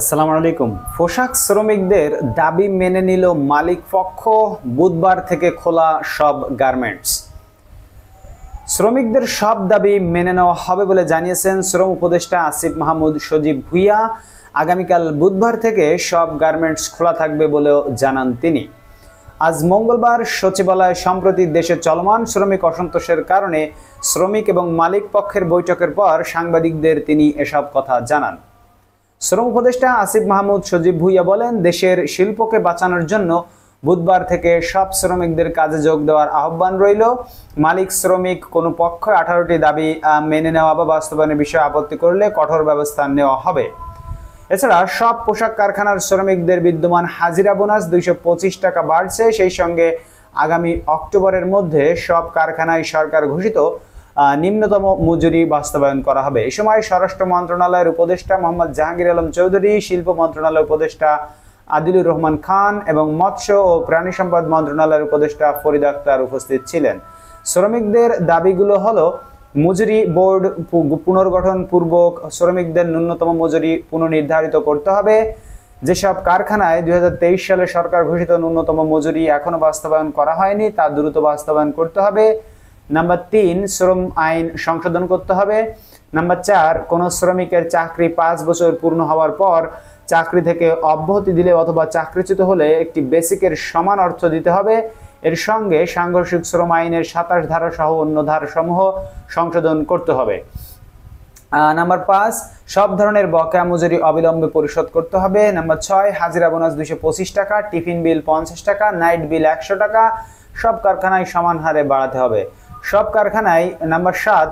আসসালামু আলাইকুম। পোশাক শ্রমিকদের দাবি মেনে নিল মালিক পক্ষ, বুধবার থেকে খোলা সব গার্মেন্টস। শ্রমিকদের সব দাবি মেনে নেওয়া হবে বলে জানিয়েছেন শ্রম উপদেষ্টা আসিফ মাহমুদ সজীব ভুঁইয়া। আগামীকাল বুধবার থেকে সব গার্মেন্টস খোলা থাকবে বলেও জানান তিনি। আজ মঙ্গলবার সচিবালয়ে সম্প্রতি দেশে চলমান শ্রমিক অসন্তোষের কারণে শ্রমিক এবং মালিক পক্ষের বৈঠকের পর সাংবাদিকদের তিনি এসব কথা জানান। শ্রম উপদেষ্টা আসিফ মাহমুদ সজীব ভুঁইয়া বলেন, দেশের শিল্পকে বাঁচানোর জন্য বুধবার থেকে সব শ্রমিকদের কাজে যোগ দেওয়ার আহ্বান রইল। মালিক শ্রমিক কোনো পক্ষ 18টি দাবি মেনে নেওয়া বা বাস্তবায়নের বিষয়ে আপত্তি করলে কঠোর ব্যবস্থা নেওয়া হবে। এছাড়া সব পোশাক কারখানার শ্রমিকদের বিদ্যমান হাজিরা বোনাস 225 টাকা বাড়ছে। সেই সঙ্গে আগামী অক্টোবরের মধ্যে সব কারখানায় সরকার ঘোষিত নিম্নতম মজুরি বাস্তবায়ন করা হবে। এই সময় স্বরাষ্ট্র মন্ত্রণালয়ের উপদেষ্টা মোহাম্মদ জাহাঙ্গীর আলম চৌধুরী, শিল্প মন্ত্রণালয়ের উপদেষ্টা আদিলুর রহমান খান এবং মৎস্য ও প্রাণী সম্পদ মন্ত্রণালয়ের উপদেষ্টা ফরিদ আক্তার উপস্থিত ছিলেন। শ্রমিকদের দাবিগুলো হলো, মজুরি বোর্ড পুনর্গঠন পূর্বক শ্রমিকদের ন্যূনতম মজুরি পুনর্নির্ধারিত করতে হবে। যেসব কারখানায় 2023 সালে সরকার ঘোষিত ন্যূনতম মজুরি এখনো বাস্তবায়ন করা হয়নি তা দ্রুত বাস্তবায়ন করতে হবে। নাম্বার 3, শ্রম আইন সংশোধন করতে হবে। নাম্বার 4, কোনো শ্রমিকের চাকরি 5 বছর পূর্ণ হওয়ার পর চাকরি থেকে অব্যাহতি দিলে অথবা চাকরিচ্যুত হলে একটি বেসিকের সমান অর্থ দিতে হবে। এর সঙ্গে সাংঘর্ষিক শ্রম আইনের 27 ধারা সহ অন্য ধারাসমূহ সংশোধন করতে হবে। নাম্বার 5, সব ধরনের বকেয়া মজুরি অবিলম্বে পরিশোধ করতে হবে। নাম্বার 6, হাজিরা বোনাস 225 টাকা, টিফিন বিল 50 টাকা, নাইট বিল 100 টাকা সব কারখানায় সমান হারে বাড়াতে হবে সব কারখানায়। নাম্বার 7,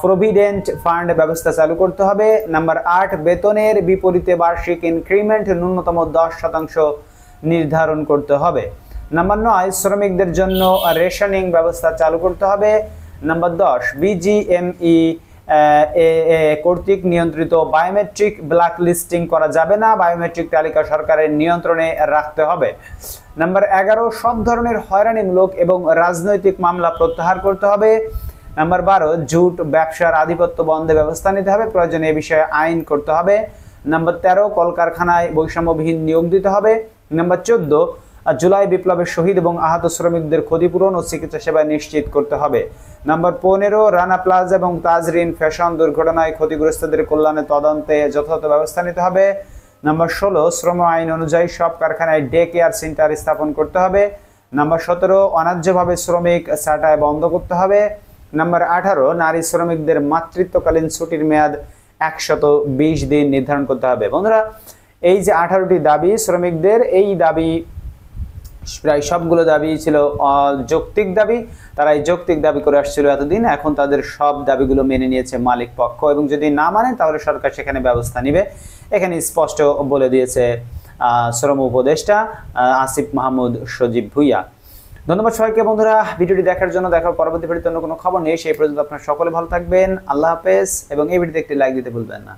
প্রভিডেন্ট ফান্ড ব্যবস্থা চালু করতে হবে। নাম্বার 8, বেতনের বিপরীতে বার্ষিক ইনক্রিমেন্ট ন্যূনতম 10% নির্ধারণ করতে হবে। নাম্বার 9, শ্রমিকদের জন্য রেশনিং ব্যবস্থা চালু করতে হবে। নাম্বার 10, বিজিএমই কর্তৃক নিয়ন্ত্রিত বায়োমেট্রিক ব্ল্যাক লিস্টিং করা যাবে না, বায়োমেট্রিক তালিকা সরকারের নিয়ন্ত্রণে রাখতে হবে। নাম্বার 11, সব ধরনের হয়রানিমূলক এবং রাজনৈতিক মামলা প্রত্যাহার করতে হবে। নাম্বার 12, জুট ব্যবসার আধিপত্য বন্ধে ব্যবস্থা নিতে হবে, প্রয়োজনে এ বিষয়ে আইন করতে হবে। নাম্বার 13, কলকারখানায় বৈষম্যবিহীন নিয়োগ দিতে হবে। নাম্বার 14, জুলাই বিপ্লবের শহীদ এবং আহত শ্রমিকদের ক্ষতিপূরণ ও চিকিৎসা সেবা নিশ্চিত করতে হবে। নাম্বার 15, রানা প্লাজা এবং তাজরিন ফ্যাশন দুর্ঘটনায় ক্ষতিগ্রস্তদের কল্যাণে তদন্তে যথাযথ ব্যবস্থা নিতে হবে। নাম্বার 16, শ্রম আইন অনুযায়ী সব কারখানায় ডে কেয়ার সেন্টার স্থাপন করতে হবে। নাম্বার 17, অন্যায্যভাবে শ্রমিক ছাঁটাই বন্ধ করতে হবে। নাম্বার 18, নারী শ্রমিকদের মাতৃত্বকালীন ছুটির মেয়াদ 120 দিন নির্ধারণ করতে হবে। বন্ধুরা, এই যে 18টি দাবি শ্রমিকদের, এই দাবি প্রায় সবগুলো দাবি ছিল যৌক্তিক দাবি। তারা এই যৌক্তিক দাবি করে আসছিল এতদিন, এখন তাদের সব দাবিগুলো মেনে নিয়েছে মালিক পক্ষ এবং যদি না মানে তাহলে সরকার সেখানে ব্যবস্থা নেবে। এখানে স্পষ্ট বলে দিয়েছে শ্রম উপদেষ্টা আসিফ মাহমুদ সজীব ভুঁইয়া। ধন্যবাদ সবাইকে বন্ধুরা ভিডিওটি দেখার জন্য। দেখার পরবর্তী ভিডিওতে অন্য কোনো খবর নেই। সেই পর্যন্ত আপনারা সকলে ভালো থাকবেন। আল্লাহ হাফেজ এবং এই ভিডিওতে একটি লাইক দিতে ভুলবেন না।